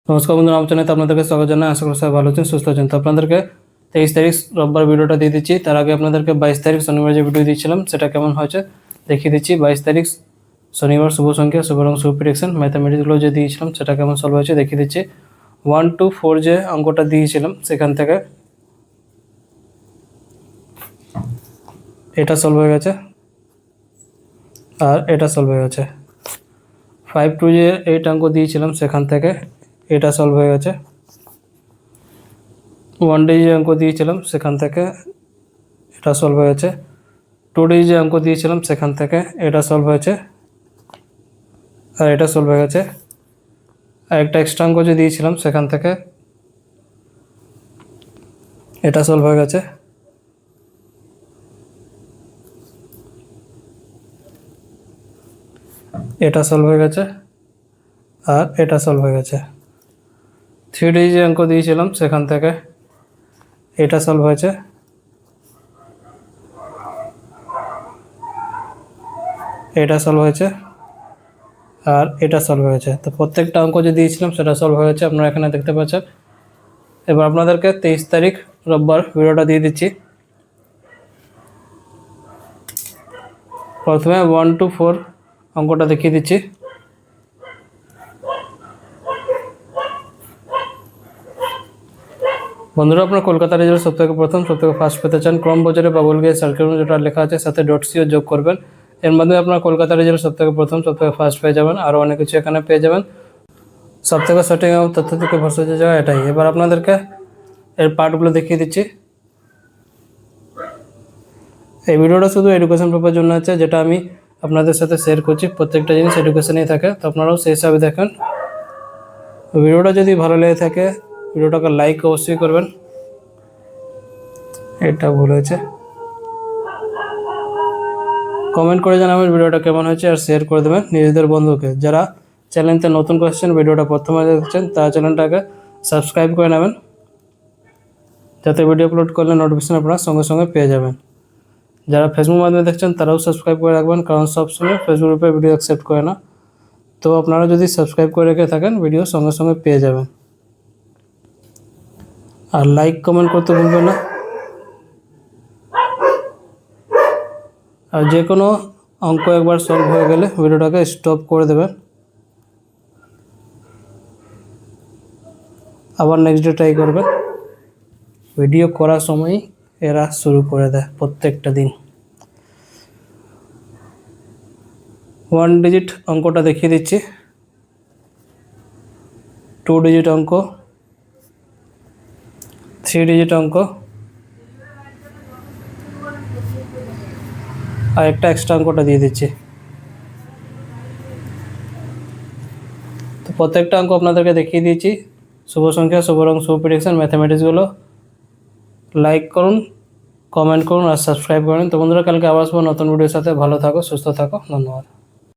নমস্কার বন্ধুরা, আমার চ্যানেলে আপনাদেরকে স্বাগত জানাই। আশা করি সবাই ভালো আছেন, সুস্থ আছেন। তো আপনাদেরকে 23 তারিখ রোববার ভিডিওটা দিয়ে দিচ্ছি। তার আগে আপনাদেরকে 22 তারিখ শনিবার যে ভিডিও দিয়েছিলাম সেটা কেমন হয়েছে দেখিয়ে দিচ্ছি। 22 তারিখ শনিবার শুভ সংখ্যা, শুভ রং, শুভ প্রেডিকশন, ম্যাথামেটিক্সগুলো যে দিয়েছিলাম সেটা কেমন সলভ হয়েছে দেখিয়ে দিচ্ছি। 1 to 4 যে অঙ্কটা দিয়েছিলাম সেখান থেকে এটা সলভ হয়ে গেছে আর এটা সলভ হয়ে গেছে। 5 to যে 8 অঙ্ক দিয়েছিলাম সেখান থেকে এটা সলভ হয়ে গেছে। 1 ডে যে অঙ্ক দিয়েছিলাম সেখান থেকে এটা সলভ হয়ে গেছে। 2 ডে যে অঙ্ক দিয়েছিলাম সেখান থেকে এটা সলভ হয়েছে আর এটা সলভ হয়ে গেছে। আর একটা এক্সট্রা অঙ্ক যে দিয়েছিলাম সেখান থেকে এটা সলভ হয়ে গেছে। এটা সলভ হয়ে গেছে আর এটা সলভ হয়ে গেছে। 3 ডে যে অঙ্ক দিয়েছিলাম সেখান থেকে এটা সলভ হয়েছে, এটা সলভ হয়েছে আর এটা সলভ হয়েছে। তো প্রত্যেকটা অঙ্ক যে দিয়েছিলাম সেটা সলভ হয়েছে, আপনারা এখানে দেখতে পাচ্ছেন। এবার আপনাদেরকে 23 তারিখ রোববার ভিডিওটা দিয়ে দিচ্ছি। প্রথমে 1 to 4 অঙ্কটা দেখিয়ে দিচ্ছি। বন্ধুরা, আপনার কলকাতা রেজাল্ট সবথেকে প্রথম সবথেকে ফার্স্ট পেতে চান, ক্রম বছরে বাবুল গিয়ে সার্কেল যেটা লেখা আছে সাথে .co যোগ করবেন। এর মাধ্যমে আপনার কলকাতা রেজাল্ট সবথেকে প্রথম সবথেকে ফার্স্ট পেয়ে যাবেন। আরও অনেক কিছু এখানে পেয়ে যাবেন। সবথেকে সঠিক এবং তথ্য থেকে ভরসা যাওয়া এটাই। এবার আপনাদেরকে এর পার্টগুলো দেখিয়ে দিচ্ছি। এই ভিডিওটা শুধু এডুকেশন পারপাসের জন্য আছে, যেটা আমি আপনাদের সাথে শেয়ার করছি। প্রত্যেকটা জিনিস এডুকেশনেই থাকে, তো আপনারাও সেই হিসাবে দেখেন। ভিডিওটা যদি ভালো লেগে থাকে ভিডিওটাকে লাইক অবশ্যই করবেন। এটা ভুল হয়েছে, কমেন্ট করে জানাবেন ভিডিওটা কেমন হয়েছে আর শেয়ার করে দেবেন নিজেদের বন্ধুকে। যারা চ্যানেলতে নতুন করছেন, ভিডিওটা প্রথমে দেখছেন, তারা চ্যানেলটাকে সাবস্ক্রাইব করে নেবেন, যাতে ভিডিও আপলোড করলে নোটিফিকেশন আপনারা সঙ্গে সঙ্গে পেয়ে যাবেন। যারা ফেসবুক মাধ্যমে দেখছেন তারাও সাবস্ক্রাইব করে রাখবেন, কারণ সবসময় ফেসবুক গ্রুপে ভিডিও অ্যাকসেপ্ট করে না। তো আপনারা যদি সাবস্ক্রাইব করে রেখে থাকেন ভিডিও সঙ্গে সঙ্গে পেয়ে যাবেন। আর লাইক কমেন্ট করতে ভুলবেন না। আর যে কোনো অঙ্ক একবার সলভ হয়ে গেলে ভিডিওটাকে স্টপ করে দেবেন, আবার নেক্সট ডে ট্রাই করবেন। ভিডিও করার সময়ই এরা শুরু করে দেয় প্রত্যেকটা দিন। 1 ডিজিট অঙ্কটা দেখিয়ে দিচ্ছি। 2 ডিজিট অঙ্ক, 3 ডিজিট অঙ্ক আর একটা এক্সট্রা অঙ্কটা দিয়ে দিচ্ছি। তো প্রত্যেকটা অঙ্ক আপনাদেরকে দেখিয়ে দিয়েছি। শুভ সংখ্যা, শুভ রং, শুভ প্রেডিকশন, ম্যাথামেটিক্সগুলো লাইক করুন, কমেন্ট করুন আর সাবস্ক্রাইব করুন। তো বন্ধুরা, কালকে আবার আসবো নতুন ভিডিওর সাথে। ভালো থাকো, সুস্থ থাকো, ধন্যবাদ।